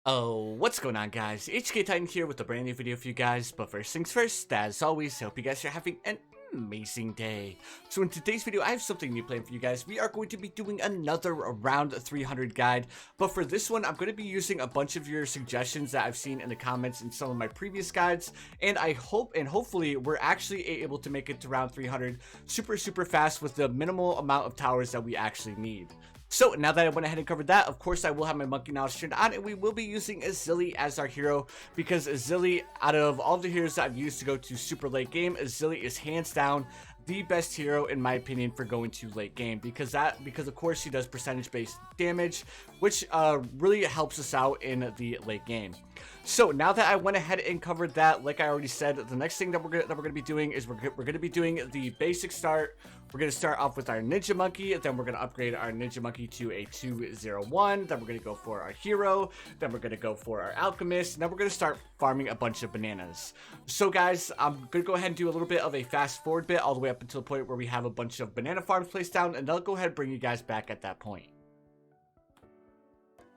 Oh, what's going on, guys? HK Titan here with a brand new video for you guys. But first things first, as always, I hope you guys are having an amazing day. So in today's video, I have something new planned for you guys. We are going to be doing another round 300 guide, but for this one, I'm going to be using a bunch of your suggestions that I've seen in the comments in some of my previous guides, and I hope and hopefully we're actually able to make it to round 300 super fast with the minimal amount of towers that we actually need. So now that I went ahead and covered that, of course I will have my monkey knowledge turned on, and we will be using Ezili as our hero, because Ezili, out of all the heroes that I've used to go to super late game, Ezili is hands down the best hero in my opinion for going to late game, because of course she does percentage based damage, which really helps us out in the late game. So now that I went ahead and covered that, like I already said, the next thing that we're gonna be doing is we're gonna be doing the basic start. We're gonna start off with our ninja monkey, then we're gonna upgrade our ninja monkey to a 201, then we're gonna go for our hero, then we're gonna go for our alchemist, and then we're gonna start farming a bunch of bananas. So guys, I'm gonna go ahead and do a little bit of a fast forward bit all the way up until the point where we have a bunch of banana farms placed down, and I'll go ahead and bring you guys back at that point.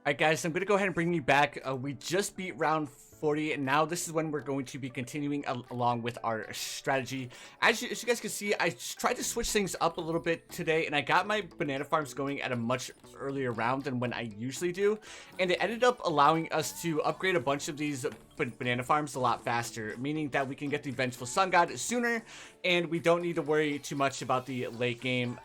Alright guys, I'm going to go ahead and bring you back. We just beat round 40, and now this is when we're going to be continuing along with our strategy. As you guys can see, I tried to switch things up a little bit today, and I got my banana farms going at a much earlier round than when I usually do, and it ended up allowing us to upgrade a bunch of these banana farms a lot faster, meaning that we can get the Vengeful Sun God sooner, and we don't need to worry too much about the late game,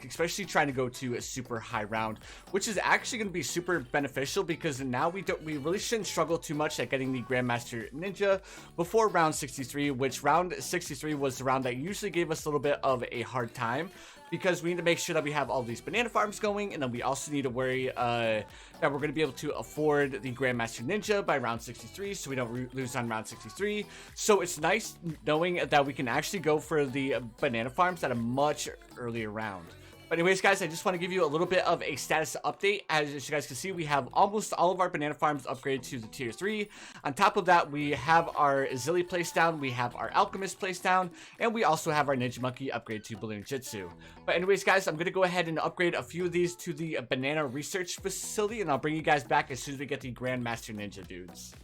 especially trying to go to a super high round, which is actually going to be super beneficial, because now we really shouldn't struggle too much at getting the Grandmaster Ninja before round 63, which round 63 was the round that usually gave us a little bit of a hard time, because we need to make sure that we have all these banana farms going, and then we also need to worry that we're going to be able to afford the Grandmaster Ninja by round 63, so we don't lose on round 63. So it's nice knowing that we can actually go for the banana farms at a much earlier round. But anyways, guys, I just want to give you a little bit of a status update. As you guys can see, we have almost all of our banana farms upgraded to the tier 3. On top of that, we have our Ezili placed down, we have our alchemist placed down, and we also have our ninja monkey upgraded to Bloons TD. But anyways, guys, I'm going to go ahead and upgrade a few of these to the banana research facility, and I'll bring you guys back as soon as we get the Grandmaster Ninja dudes.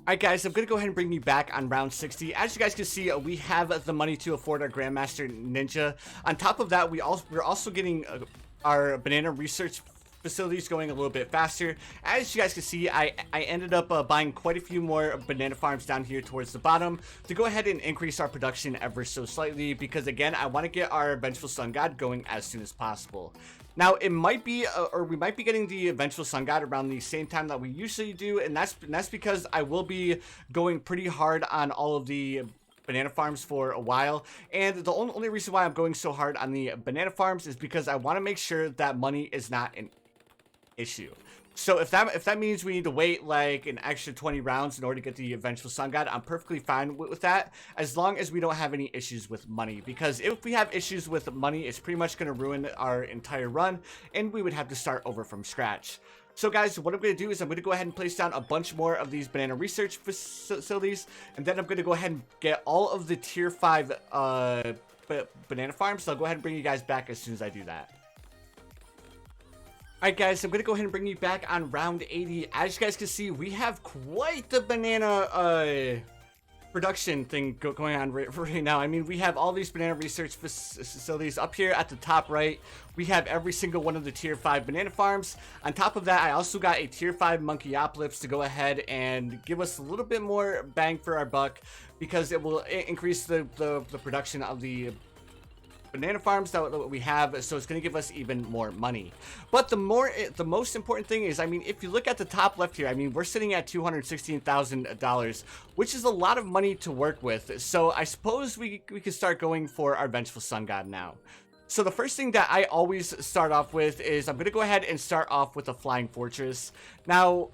Alright guys, I'm going to go ahead and bring you back on round 60. As you guys can see, we have the money to afford our Grandmaster Ninja. On top of that, we're also getting our banana research facilities going a little bit faster. As you guys can see, I ended up buying quite a few more banana farms down here towards the bottom to go ahead and increase our production ever so slightly, because again, I want to get our Vengeful Sun God going as soon as possible. Now, it might be, or we might be getting the Eventual Sun God around the same time that we usually do, and that's because I will be going pretty hard on all of the banana farms for a while, and the only reason why I'm going so hard on the banana farms is because I want to make sure that money is not an issue. So if that means we need to wait like an extra 20 rounds in order to get the Eventual Sun God, I'm perfectly fine with that, as long as we don't have any issues with money. Because if we have issues with money, it's pretty much going to ruin our entire run, and we would have to start over from scratch. So guys, what I'm going to do is I'm going to go ahead and place down a bunch more of these banana research facilities, and then I'm going to go ahead and get all of the tier 5 banana farms. So I'll go ahead and bring you guys back as soon as I do that. Alright guys, I'm going to go ahead and bring you back on round 80. As you guys can see, we have quite the banana production thing going on right now. I mean, we have all these banana research facilities up here at the top right. We have every single one of the tier 5 banana farms. On top of that, I also got a tier 5 Monkeyopolis to go ahead and give us a little bbit more bang for our buck, because it will increase the production of the banana farms that we have, so it's going to give us even more money. But the most important thing is, I mean, if you look at the top left here, I mean, we're sitting at $216,000, which is a lot of money to work with. So I suppose we could start going for our Vengeful Sun God now. So the first thing that I always start off with is I'm going to go ahead and start off with a flying fortress. Now,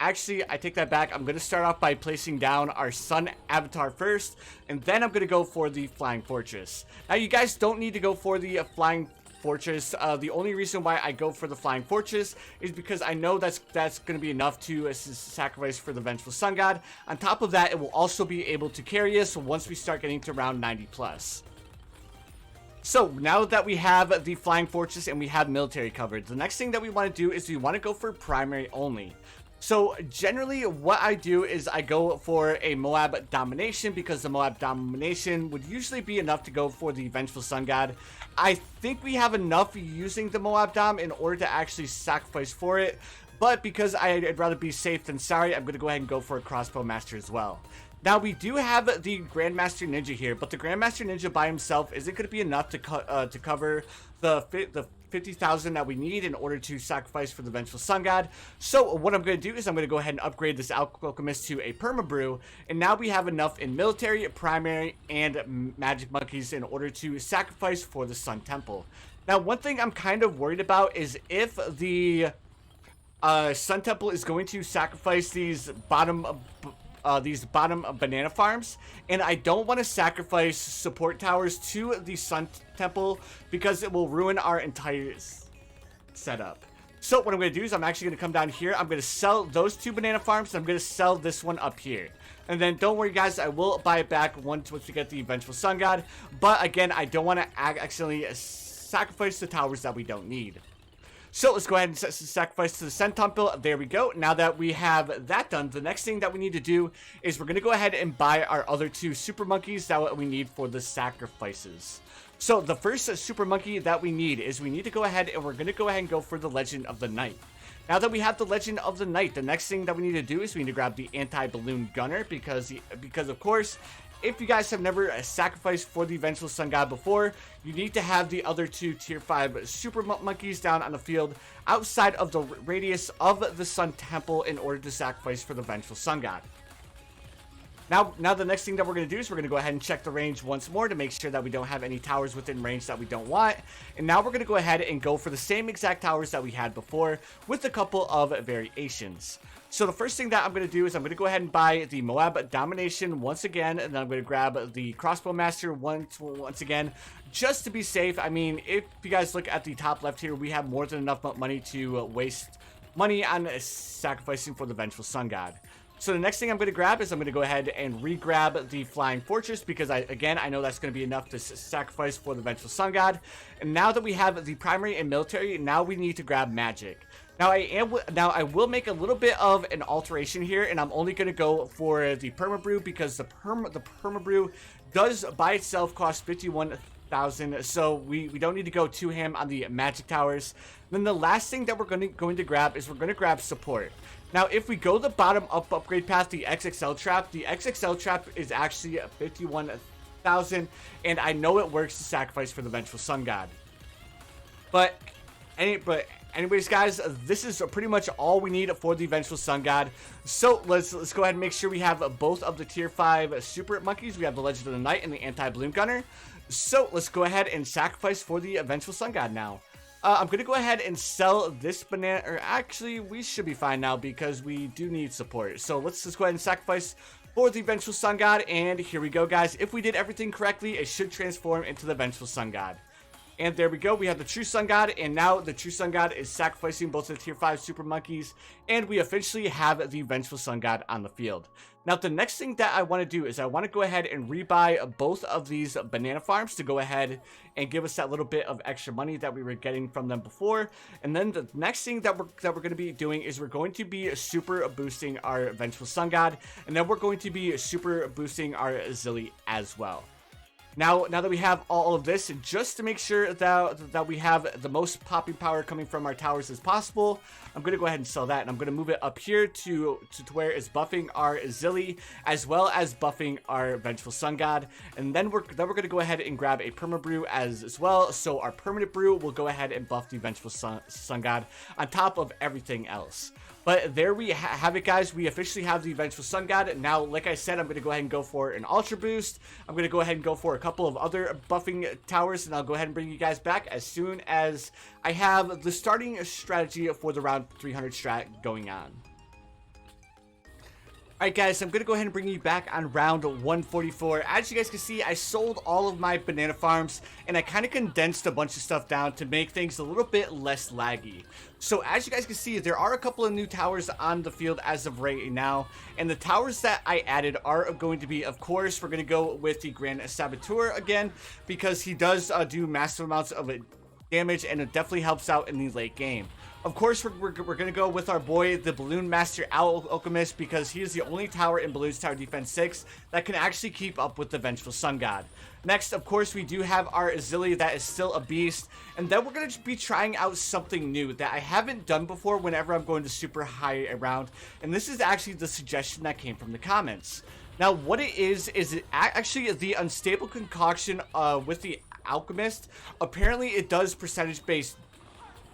actually, I take that back. I'm going to start off by placing down our sun avatar first, and then I'm going to go for the flying fortress. Now, you guys don't need to go for the flying fortress. The only reason why I go for the flying fortress is because I know that's going to be enough to sacrifice for the Vengeful Sun God. On top of that, it will also be able to carry us once we start getting to around 90 plus. So now that we have the Flying Fortress and we have military coverage, the next thing that we want to do is we want to go for primary only. So generally what I do is I go for a Moab domination, because the Moab domination would usually be enough to go for the Vengeful Sun God. I think we have enough using the Moab dom in order to actually sacrifice for it, but because I'd rather be safe than sorry, I'm going to go ahead and go for a Crossbow Master as well. Now, we do have the Grandmaster Ninja here, but the Grandmaster Ninja by himself isn't going to be enough to cover the 50,000 that we need in order to sacrifice for the Vengeful Sun God. So what I'm going to do is I'm going to go ahead and upgrade this Alchemist to a Perma-Brew, and now we have enough in military, primary, and magic monkeys in order to sacrifice for the Sun Temple. Now, one thing I'm kind of worried about is if the Sun Temple is going to sacrifice these bottom banana farms, and I don't want to sacrifice support towers to the Sun Temple because it will ruin our entire setup. So what I'm going to do is I'm actually going to come down here. I'm going to sell those 2 banana farms, and I'm going to sell this one up here. And then don't worry guys, I will buy it back once we get the Vengeful Sun God. But again, I don't want to accidentally sacrifice the towers that we don't need. So let's go ahead and sacrifice to the Sun Temple. There we go. Now that we have that done, the next thing that we need to do is we're going to go ahead and buy our other 2 super monkeys that we need for the sacrifices. So the first super monkey that we need is we need to go ahead and we're going to go ahead and go for the Legend of the Night. Now that we have the Legend of the Night, the next thing that we need to do is we need to grab the Anti-Balloon Gunner because of course, if you guys have never sacrificed for the Eventual Sun God before, you need to have the other 2 tier 5 super monkeys down on the field outside of the radius of the Sun Temple in order to sacrifice for the Vengeful Sun God. Now the next thing that we're going to do is we're going to go ahead and check the range once more to make sure that we don't have any towers within range that we don't want. And now we're going to go ahead and go for the same exact towers that we had before with a couple of variations. So the first thing that I'm going to do is I'm going to go ahead and buy the Moab Domination once again, and then I'm going to grab the Crossbow Master once again, just to be safe. I mean, if you guys look at the top left here, we have more than enough money to waste money on sacrificing for the Vengeful Sun God. So the next thing I'm going to grab is I'm going to go ahead and re-grab the Flying Fortress because I know that's going to be enough to sacrifice for the Vengeful Sun God. And now that we have the primary and military, now we need to grab magic. Now I will make a little bit of an alteration here, and I'm only going to go for the Perma-Brew because the Perma-Brew does by itself cost 51,000, so we don't need to go too ham on the magic towers. Then the last thing that we're going to grab is we're going to grab support. Now, if we go the bottom up upgrade path, the XXL trap is actually 51,000, and I know it works to sacrifice for the Vengeful Sun God. But anyways, guys, this is pretty much all we need for the Eventual Sun God. So let's go ahead and make sure we have both of the tier 5 super monkeys. We have the Legend of the Night and the Anti-Balloon Gunner. So let's go ahead and sacrifice for the Eventual Sun God now. I'm going to go ahead and sell this banana, or actually we should be fine now because we do need support. So let's just go ahead and sacrifice for the Eventual Sun God, and here we go, guys. If we did everything correctly, it should transform into the Vengeful Sun God. And there we go, we have the True Sun God, and now the True Sun God is sacrificing both the tier 5 super monkeys, and we officially have the Vengeful Sun God on the field. Now the next thing that I want to do is I want to go ahead and rebuy both of these banana farms to go ahead and give us that little bit of extra money that we were getting from them before. And then the next thing that we're going to be doing is we're going to be super boosting our Vengeful Sun God, and then we're going to be super boosting our Ezili as well. Now that we have all of this, just to make sure that we have the most popping power coming from our towers as possible, I'm going to go ahead and sell that, and I'm going to move it up here to where it's buffing our Ezili as well as buffing our Vengeful Sun God. And then we're going to go ahead and grab a Perma-Brew as well, so our Permanent Brew will go ahead and buff the Vengeful Sun God on top of everything else. But there we have it, guys. We officially have the Vengeful Sun God. Now, like I said, I'm going to go ahead and go for an Ultra Boost. I'm going to go ahead and go for a couple of other buffing towers, and I'll go ahead and bring you guys back as soon as I have the starting strategy for the round 300 strat going on. Alright guys, I'm going to go ahead and bring you back on round 144. As you guys can see, I sold all of my banana farms and I kind of condensed a bunch of stuff down to make things a little bit less laggy. So as you guys can see, there are a couple of new towers on the field as of right now, and the towers that I added are going to be, of course, we're going to go with the Grand Sabotoia again, because he does do massive amounts of damage and it definitely helps out in the late game. Of course, we're going to go with our boy, the Balloon Master Alchemist, because he is the only tower in Bloons Tower Defense 6 that can actually keep up with the Vengeful Sun God. Next, of course, we do have our Ezili that is still a beast. And then we're going to be trying out something new that I haven't done before whenever I'm going to super high around. And this is actually the suggestion that came from the comments. Now, what it is it actually the unstable concoction with the Alchemist. Apparently, it does percentage-based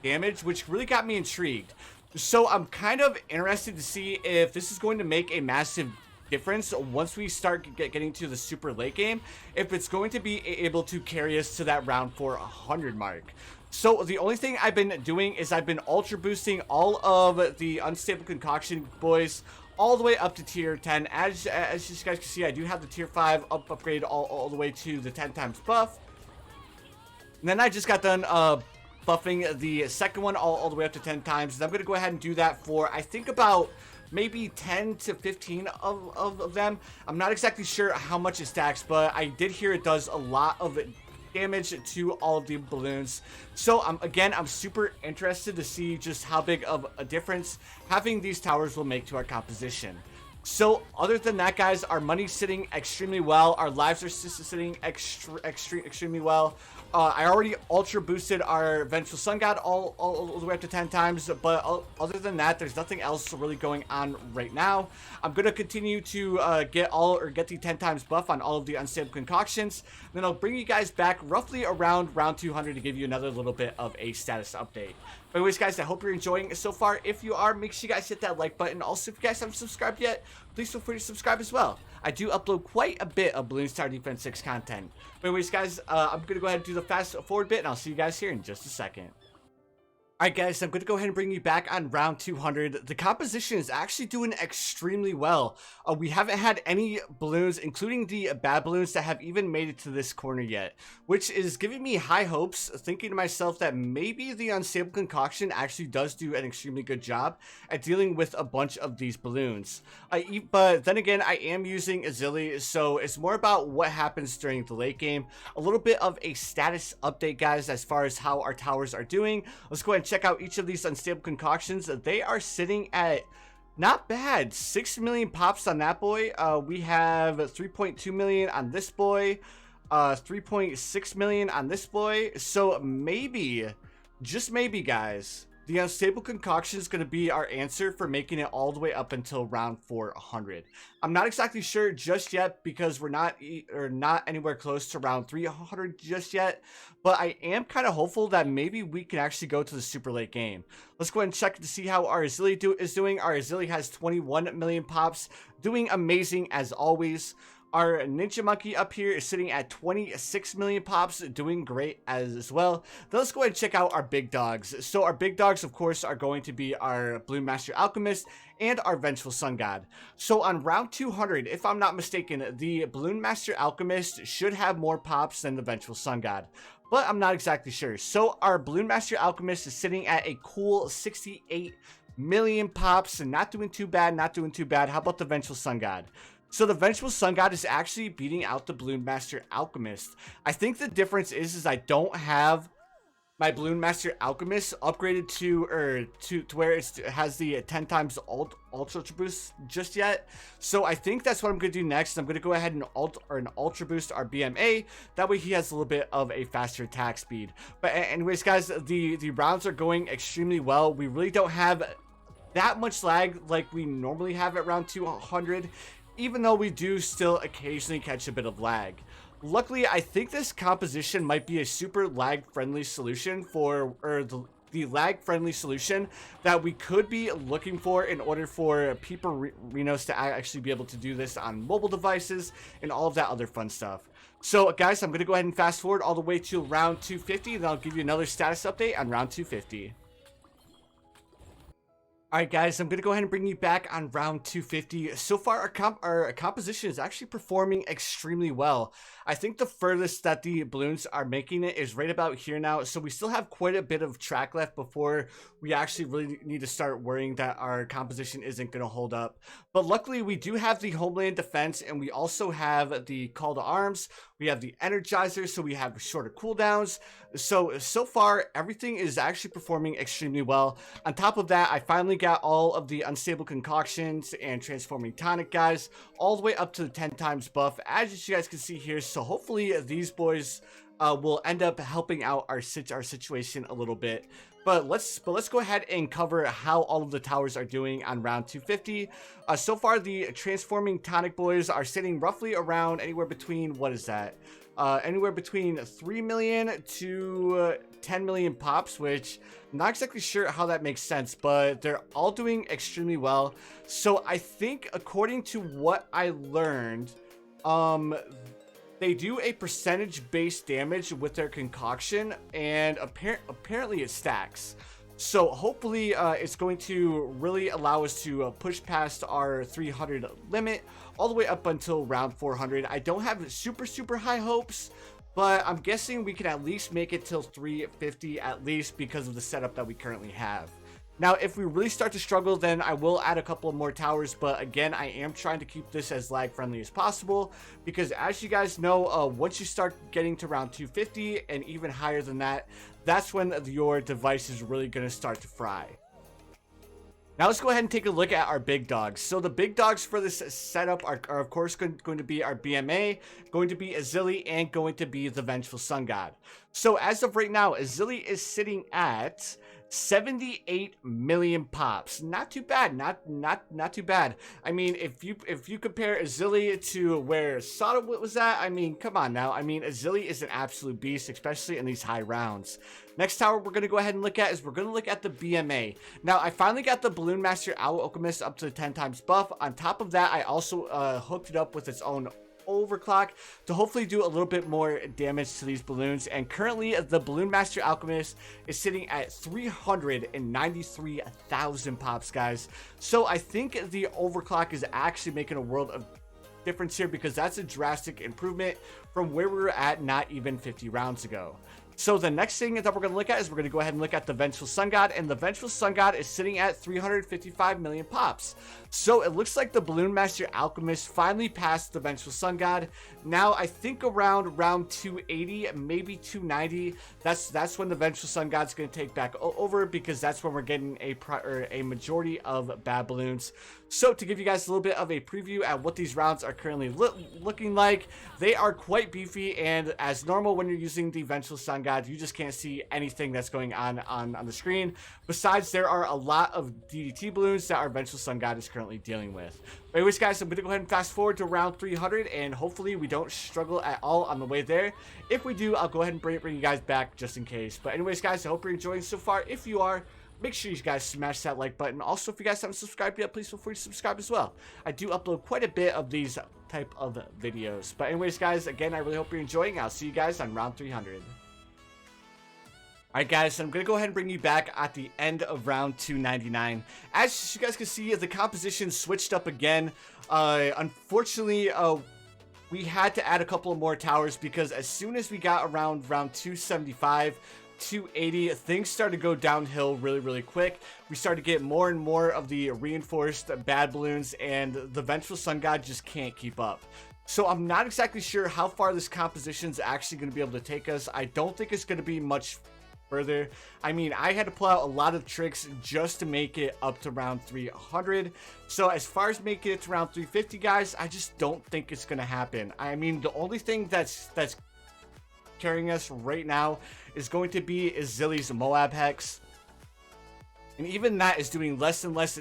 damage, which really got me intrigued. So I'm kind of interested to see if this is going to make a massive difference once we start getting to the super late game, if it's going to be able to carry us to that round 400 mark. So the only thing I've been doing is I've been ultra boosting all of the unstable concoction boys all the way up to tier 10. As you guys can see, I do have the tier 5 upgrade all the way to the 10 times buff. And then I just got done buffing the second one all the way up to 10 times. And I'm going to go ahead and do that for, I think, about maybe 10 to 15 of them. I'm not exactly sure how much it stacks, but I did hear it does a lot of damage to all of the balloons. So again, I'm super interested to see just how big of a difference having these towers will make to our composition. So other than that, guys, our money's sitting extremely well. Our lives are sitting extremely well. I already ultra boosted our Vengeful Sun God all the way up to 10 times, but other than that, there's nothing else really going on right now. I'm gonna continue to get the 10 times buff on all of the unstable concoctions. Then I'll bring you guys back roughly around round 200 to give you another little bit of a status update. But anyways, guys, I hope you're enjoying it so far. If you are, make sure you guys hit that like button. Also, if you guys haven't subscribed yet, please feel free to subscribe as well. I do upload quite a bit of Bloons Tower Defense 6 content. But anyways, guys, I'm going to go ahead and do the fast forward bit, and I'll see you guys here in just a second. Alright guys, I'm going to go ahead and bring you back on round 200. The composition is actually doing extremely well. We haven't had any balloons, including the bad balloons, that have even made it to this corner yet, which is giving me high hopes, thinking to myself that maybe the unstable concoction actually does do an extremely good job at dealing with a bunch of these balloons. But then again, I am using Ezili, so it's more about what happens during the late game. A little bit of a status update, guys, as far as how our towers are doing. Let's go ahead and check out each of these unstable concoctions. They are sitting at not bad, 6 million pops on that boy. We have 3.2 million on this boy, 3.6 million on this boy. So maybe, just maybe, guys, the unstable concoction is going to be our answer for making it all the way up until round 400. I'm not exactly sure just yet because we're not anywhere close to round 300 just yet, but I am kind of hopeful that maybe we can actually go to the super late game. Let's go ahead and check to see how our Ezili is doing. Our Ezili has 21 million pops, doing amazing as always. Our Ninja Monkey up here is sitting at 26 million pops, doing great as well. Then let's go ahead and check out our big dogs. So our big dogs, of course, are going to be our Balloon Master Alchemist and our Vengeful Sun God. So on round 200, if I'm not mistaken, the Balloon Master Alchemist should have more pops than the Vengeful Sun God, but I'm not exactly sure. So our Balloon Master Alchemist is sitting at a cool 68 million pops, and not doing too bad, not doing too bad. How about the Vengeful Sun God? So the Vengeful Sun God is actually beating out the Balloon Master Alchemist. I think the difference is I don't have my Balloon Master Alchemist upgraded to where it has the 10 times ultra boost just yet. So I think that's what I'm going to do next. I'm going to go ahead and ultra boost our BMA. That way he has a little bit of a faster attack speed. But anyways, guys, the rounds are going extremely well. We really don't have that much lag like we normally have at round 200. Even though we do still occasionally catch a bit of lag. Luckily, I think this composition might be a super lag-friendly solution the lag-friendly solution that we could be looking for in order for Peeperinos to actually be able to do this on mobile devices and all of that other fun stuff. So, guys, I'm going to go ahead and fast forward all the way to round 250, and I'll give you another status update on round 250. All right, guys, I'm going to go ahead and bring you back on round 250. So far, our composition is actually performing extremely well. I think the furthest that the balloons are making it is right about here now. So we still have quite a bit of track left before we actually really need to start worrying that our composition isn't going to hold up. But luckily, we do have the Homeland Defense, and we also have the Call to Arms. We have the Energizer, so we have shorter cooldowns. So far, everything is actually performing extremely well. On top of that, I finally got all of the unstable concoctions and transforming tonic guys all the way up to the 10 times buff, as you guys can see here. So hopefully these boys will end up helping out our situation a little bit. But let's go ahead and cover how all of the towers are doing on round 250. So far, the transforming tonic boys are sitting roughly around anywhere between, what is that? Anywhere between 3 million to 10 million pops, which I'm not exactly sure how that makes sense, but they're all doing extremely well. So I think, according to what I learned, they do a percentage-based damage with their concoction, and apparently it stacks. So hopefully it's going to really allow us to push past our 300 limit all the way up until round 400. I don't have super high hopes, but I'm guessing we can at least make it till 350 at least because of the setup that we currently have. Now, if we really start to struggle, then I will add a couple of more towers. But again, I am trying to keep this as lag friendly as possible, because as you guys know, once you start getting to round 250 and even higher than that, that's when your device is really going to start to fry. Now let's go ahead and take a look at our big dogs. So the big dogs for this setup are of course going to be our BMA, going to be Ezili, and going to be the Vengeful Sun God. So as of right now, Ezili is sitting at 78 million pops. Not too bad. Not too bad. I mean, if you compare Ezili to where Sabotoia was at, I mean, come on now. I mean, Ezili is an absolute beast, especially in these high rounds. Next tower we're going to go ahead and look at is we're going to look at the BMA. Now, I finally got the Balloon Master Owl Alchemist up to the 10 times buff. On top of that, I also hooked it up with its own overclock to hopefully do a little bit more damage to these balloons. And currently the Balloon Master Alchemist is sitting at 393,000 pops, guys. So I think the overclock is actually making a world of difference here, because that's a drastic improvement from where we were at not even 50 rounds ago. So the next thing that we're going to look at is we're going to go ahead and look at the Vengeful Sun God, and the Vengeful Sun God is sitting at 355 million pops. So it looks like the Balloon Master Alchemist finally passed the Vengeful Sun God. Now I think around round 280, maybe 290, that's when the Vengeful Sun God's going to take back over, because that's when we're getting a majority of bad balloons. So to give you guys a little bit of a preview at what these rounds are currently looking like, they are quite beefy, and as normal when you're using the Vengeful Sun God, you just can't see anything that's going on the screen. Besides, there are a lot of DDT balloons that our Vengeful Sun God is currently dealing with. But anyways, guys, I'm going to go ahead and fast forward to round 300, and hopefully we don't struggle at all on the way there. If we do, I'll go ahead and bring you guys back just in case. But anyways, guys, I hope you're enjoying so far. If you are, make sure you guys smash that like button. Also, if you guys haven't subscribed yet, please feel free to subscribe as well. I do upload quite a bit of these type of videos. But anyways, guys, again, I really hope you're enjoying. I'll see you guys on round 300. Alright, guys, so I'm going to go ahead and bring you back at the end of round 299. As you guys can see, the composition switched up again. Unfortunately, we had to add a couple of more towers, because as soon as we got around round 275, 280, things started to go downhill really quick. We started to get more and more of the reinforced bad balloons, and the Vengeful Sun God just can't keep up. So I'm not exactly sure how far this composition is actually going to be able to take us. I don't think it's going to be much further. I mean, I had to pull out a lot of tricks just to make it up to round 300. So as far as making it to round 350, guys, I just don't think it's going to happen. I mean, the only thing that's carrying us right now is going to be Ezili's Moab Hex, and even that is doing less and less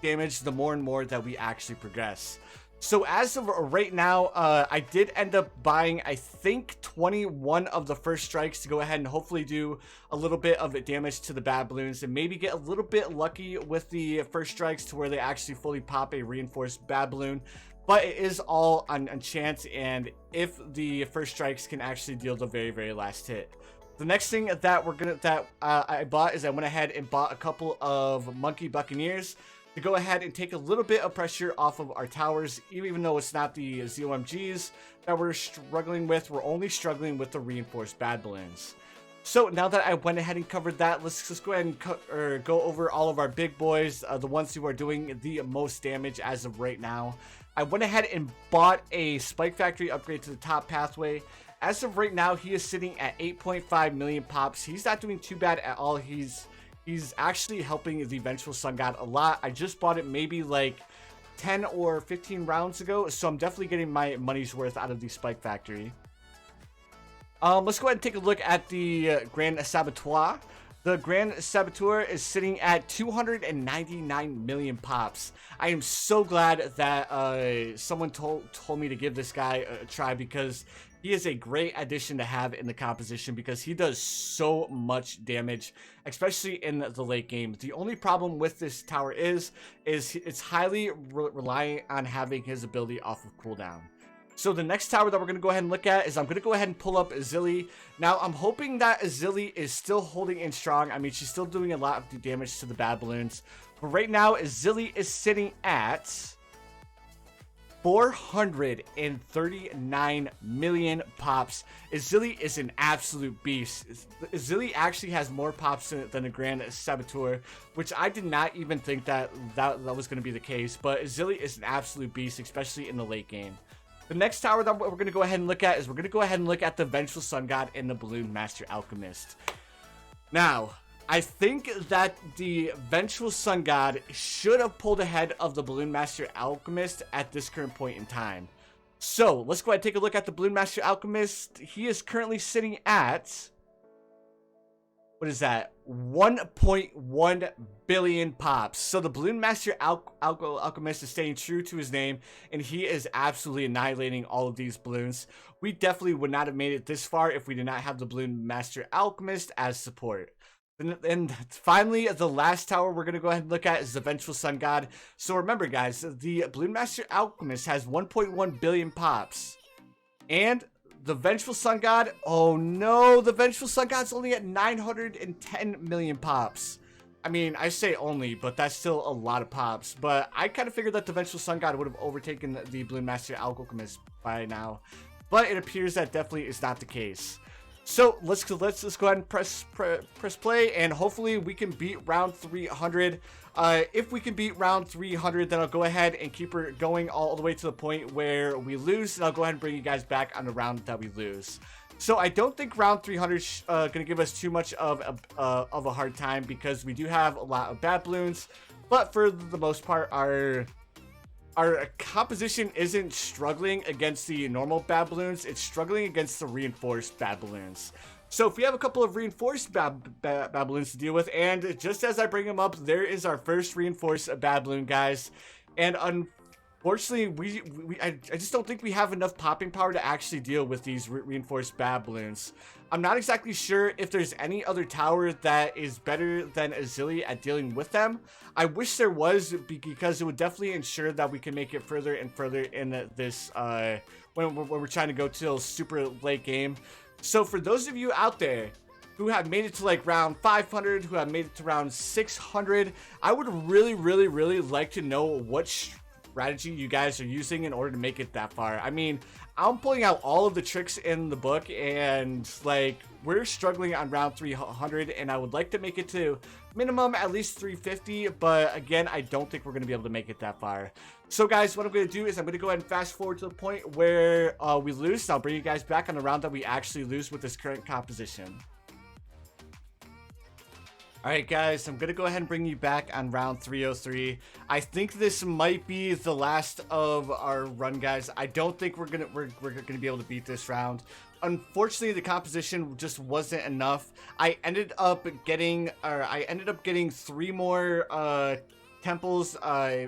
damage the more and more that we actually progress. So as of right now, I did end up buying, I think, 21 of the first strikes to go ahead and hopefully do a little bit of damage to the bad balloons, and maybe get a little bit lucky with the first strikes to where they actually fully pop a reinforced bad balloon. But it is all on chance, and if the first strikes can actually deal the very last hit. The next thing that I bought is I went ahead and bought a couple of Monkey Buccaneers to go ahead and take a little bit of pressure off of our towers, even though it's not the ZOMGs that we're struggling with. We're only struggling with the reinforced bad balloons. So now that I went ahead and covered that, let's just go ahead and go over all of our big boys, the ones who are doing the most damage as of right now. I went ahead and bought a Spike Factory upgrade to the top pathway. As of right now, he is sitting at 8.5 million pops. He's not doing too bad at all. He's actually helping the Vengeful Sun God a lot. I just bought it maybe like 10 or 15 rounds ago, so I'm definitely getting my money's worth out of the Spike Factory. Let's go ahead and take a look at the Grand Sabotoia. The Grand Saboteur is sitting at 299 million pops. I am so glad that someone told me to give this guy a try, because he is a great addition to have in the composition, because he does so much damage, especially in the late game. The only problem with this tower is it's highly reliant on having his ability off of cooldown. So the next tower that we're going to go ahead and look at is I'm going to go ahead and pull up Ezili. Now, I'm hoping that Ezili is still holding in strong. I mean, she's still doing a lot of damage to the bad balloons. But right now, Ezili is sitting at 439 million pops. Ezili is an absolute beast. Ezili actually has more pops than the Grand Saboteur, which I did not even think that was going to be the case. But Ezili is an absolute beast, especially in the late game. The next tower that we're going to go ahead and look at is we're going to go ahead and look at the Vengeful Sun God and the Bloon Master Alchemist. Now, I think that the Eventual Sun God should have pulled ahead of the Bloon Master Alchemist at this current point in time. So, let's go ahead and take a look at the Bloon Master Alchemist. He is currently sitting at, what is that? 1.1 billion pops. So the Bloon Master Alchemist is staying true to his name, and he is absolutely annihilating all of these balloons. We definitely would not have made it this far if we did not have the Bloon Master Alchemist as support. And finally, the last tower we're going to go ahead and look at is the Vengeful Sun God. So remember, guys, the Bloon Master Alchemist has 1.1 billion pops. And the Vengeful Sun God, oh no, the Vengeful Sun God's only at 910 million pops. I mean, I say only, but that's still a lot of pops. But I kind of figured that the Vengeful Sun God would have overtaken the Bloon Master Alchemist by now. But it appears that definitely is not the case. So let's go ahead and press play, and hopefully we can beat round 300. If we can beat round 300, then I'll go ahead and keep her going all the way to the point where we lose, and I'll go ahead and bring you guys back on the round that we lose. So I don't think round 300 is going to give us too much of a hard time, because we do have a lot of bad balloons, but for the most part, our composition isn't struggling against the normal bad balloons. It's struggling against the reinforced bad balloons. So if we have a couple of reinforced bad balloons to deal with, and just as I bring them up, there is our first reinforced bad balloon, guys. And unfortunately, I just don't think we have enough popping power to actually deal with these reinforced bad balloons. I'm not exactly sure if there's any other tower that is better than Ezili at dealing with them. I wish there was, because it would definitely ensure that we can make it further and further in this when we're trying to go to a super late game. So for those of you out there who have made it to like round 500, who have made it to round 600, I would really like to know what strategy you guys are using in order to make it that far. I mean, I'm pulling out all of the tricks in the book, and like, we're struggling on round 300, and I would like to make it to minimum at least 350, but again, I don't think we're going to be able to make it that far. So guys, what I'm going to do is I'm going to go ahead and fast forward to the point where we lose. I'll bring you guys back on the round that we actually lose with this current composition. Alright guys, I'm gonna go ahead and bring you back on round 303. I think this might be the last of our run, guys. I don't think we're gonna be able to beat this round. Unfortunately, the composition just wasn't enough. I ended up getting 3 more temples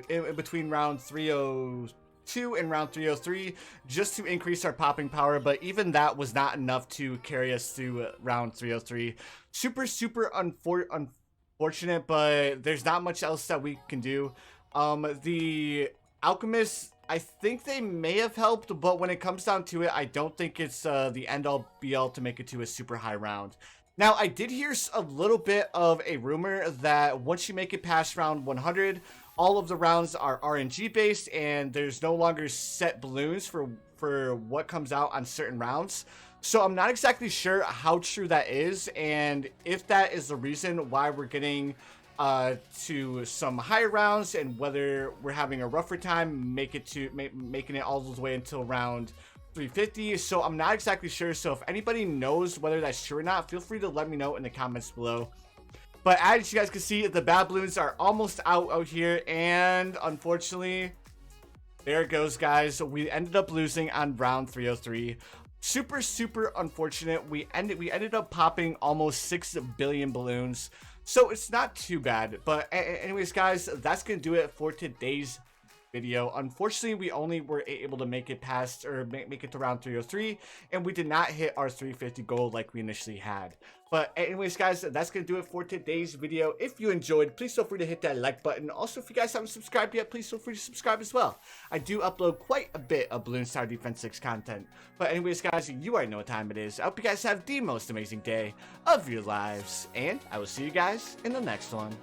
in between round 302 and round 303 just to increase our popping power, but even that was not enough to carry us through round 303. Super unfortunate, but there's not much else that we can do. The alchemists, I think they may have helped, but when it comes down to it, I don't think it's the end all be all to make it to a super high round. Now, I did hear a little bit of a rumor that once you make it past round 100, all of the rounds are RNG based and there's no longer set balloons for what comes out on certain rounds. So I'm not exactly sure how true that is, and if that is the reason why we're getting to some higher rounds, and whether we're having a rougher time making it all the way until round 350. So I'm not exactly sure. So if anybody knows whether that's true or not, feel free to let me know in the comments below. But as you guys can see, the bad balloons are almost out here, and unfortunately, there it goes, guys. We ended up losing on round 303. Super unfortunate. We ended up popping almost 6 billion balloons, so it's not too bad. But anyways, guys, that's gonna do it for today's video. Unfortunately, we only were able to make it past, or make it to round 303, and we did not hit our 350 goal like we initially had. But anyways, guys, that's gonna do it for today's video. If you enjoyed, please feel free to hit that like button. Also, if you guys haven't subscribed yet, please feel free to subscribe as well. I do upload quite a bit of Bloons Tower Defense 6 content. But anyways, guys, you already know what time it is. I hope you guys have the most amazing day of your lives, and I will see you guys in the next one.